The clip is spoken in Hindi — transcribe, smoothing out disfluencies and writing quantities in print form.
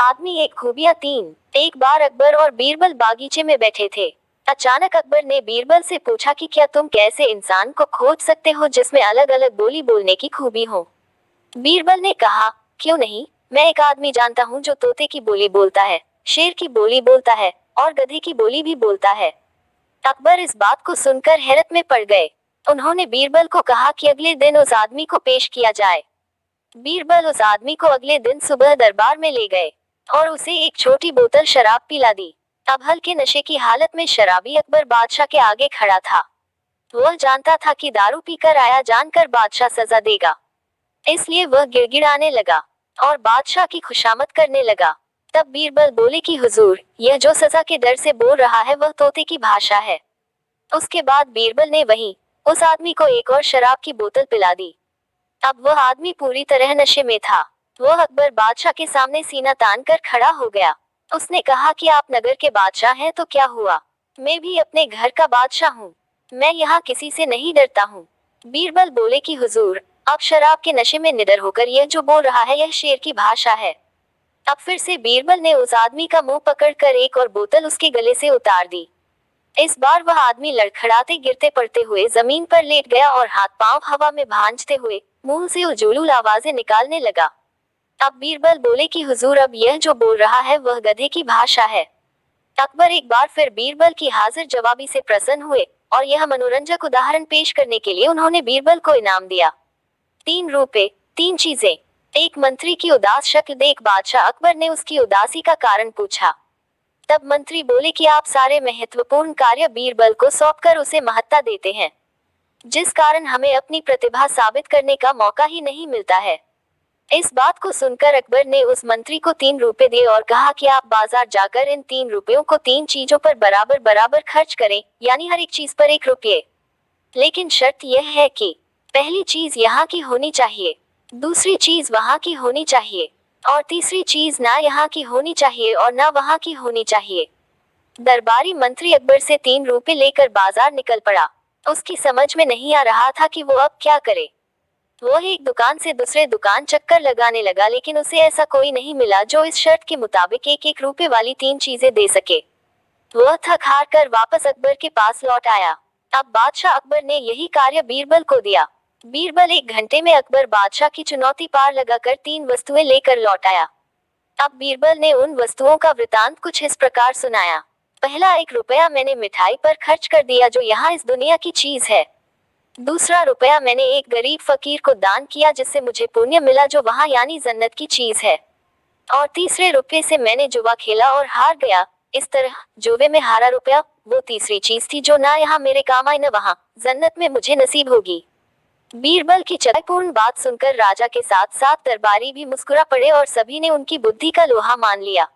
आदमी एक खूबियां तीन। एक बार अकबर और बीरबल बागीचे में बैठे थे। अचानक अकबर ने बीरबल से पूछा कि क्या तुम कैसे इंसान को खोज सकते हो जिसमें अलग अलग बोली बोलने की खूबी हो। बीरबल ने कहा, क्यों नहीं, मैं एक आदमी जानता हूँ जो तोते की बोली बोलता है, शेर की बोली बोलता है और गधे की बोली भी बोलता है। अकबर इस बात को सुनकर हैरत में पड़ गए। उन्होंने बीरबल को कहा कि अगले दिन उस आदमी को पेश किया जाए। बीरबल उस आदमी को अगले दिन सुबह दरबार में ले गए और उसे एक छोटी बोतल शराब पिला दी। अब हल्के नशे की हालत में शराबी अकबर बादशाह के आगे खड़ा था। वह जानता था कि दारू पीकर आया जानकर बादशाह सजा देगा, इसलिए वह गिड़गिड़ाने लगा और बादशाह की खुशामद करने लगा। तब बीरबल बोले कि हुजूर, यह जो सजा के डर से बोल रहा है वह तोते की भाषा है। उसके बाद बीरबल ने वहीं उस आदमी को एक और शराब की बोतल पिला दी। अब वह आदमी पूरी तरह नशे में था। वह अकबर बादशाह के सामने सीना तान कर खड़ा हो गया। उसने कहा कि आप नगर के बादशाह हैं तो क्या हुआ, मैं भी अपने घर का बादशाह हूँ, मैं यहाँ किसी से नहीं डरता हूँ। बीरबल बोले कि हुजूर, अब शराब के नशे में निडर होकर यह जो बोल रहा है यह शेर की भाषा है। अब फिर से बीरबल ने उस आदमी का मुंह पकड़कर एक और बोतल उसके गले से उतार दी। इस बार वह आदमी लड़खड़ाते गिरते पड़ते हुए जमीन पर लेट गया और हाथ पांव हवा में भांजते हुए मुंह से उजुलूल आवाजें निकालने लगा। अब बीरबल बोले कि हुजूर, अब यह जो बोल रहा है वह गधे की भाषा है। अकबर एक बार फिर बीरबल की हाजिर जवाबी से प्रसन्न हुए और यह मनोरंजक उदाहरण पेश करने के लिए उन्होंने बीरबल को इनाम दिया। 3 रुपए, 3 चीजें। एक मंत्री की उदास शक्ल देख बादशाह अकबर ने उसकी उदासी का कारण पूछा। तब मंत्री बोले कि आप सारे महत्वपूर्ण कार्य बीरबल को सौंपकर उसे महत्ता देते हैं, जिस कारण हमें अपनी प्रतिभा साबित करने का मौका ही नहीं मिलता है। इस बात को सुनकर अकबर ने उस मंत्री को 3 रुपए दिए और कहा कि आप बाजार जाकर इन 3 रुपयों को 3 चीजों पर बराबर बराबर खर्च करें, यानी हर एक चीज पर 1 रुपये। लेकिन शर्त यह है कि पहली चीज यहाँ की होनी चाहिए, दूसरी चीज वहाँ की होनी चाहिए और तीसरी चीज ना यहाँ की होनी चाहिए और ना वहाँ की होनी चाहिए। दरबारी मंत्री अकबर से 3 रुपए लेकर बाजार निकल पड़ा। उसकी समझ में नहीं आ रहा था कि वो अब क्या करे। वह एक दुकान से दूसरे दुकान चक्कर लगाने लगा, लेकिन उसे ऐसा कोई नहीं मिला जो इस शर्त के मुताबिक 1-1 रुपए वाली 3 चीजें दे सके। वह थक हार कर वापस अकबर के पास लौट आया। अब बादशाह अकबर ने यही कार्य बीरबल को दिया। बीरबल 1 घंटे में अकबर बादशाह की चुनौती पार लगाकर 3 वस्तुएं लेकर लौट आया। अब बीरबल ने उन वस्तुओं का वृतांत कुछ इस प्रकार सुनाया। पहला, 1 रुपया मैंने मिठाई पर खर्च कर दिया जो यहाँ इस दुनिया की चीज है। दूसरा रुपया मैंने एक गरीब फकीर को दान किया जिससे मुझे पुण्य मिला जो वहाँ यानी जन्नत की चीज है। और तीसरे रुपये से मैंने जुआ खेला और हार गया। इस तरह जुए में हारा रुपया वो तीसरी चीज थी जो ना यहाँ मेरे काम आई न वहाँ जन्नत में मुझे नसीब होगी। बीरबल की चतुरपूर्ण बात सुनकर राजा के साथ साथ दरबारी भी मुस्कुरा पड़े और सभी ने उनकी बुद्धि का लोहा मान लिया।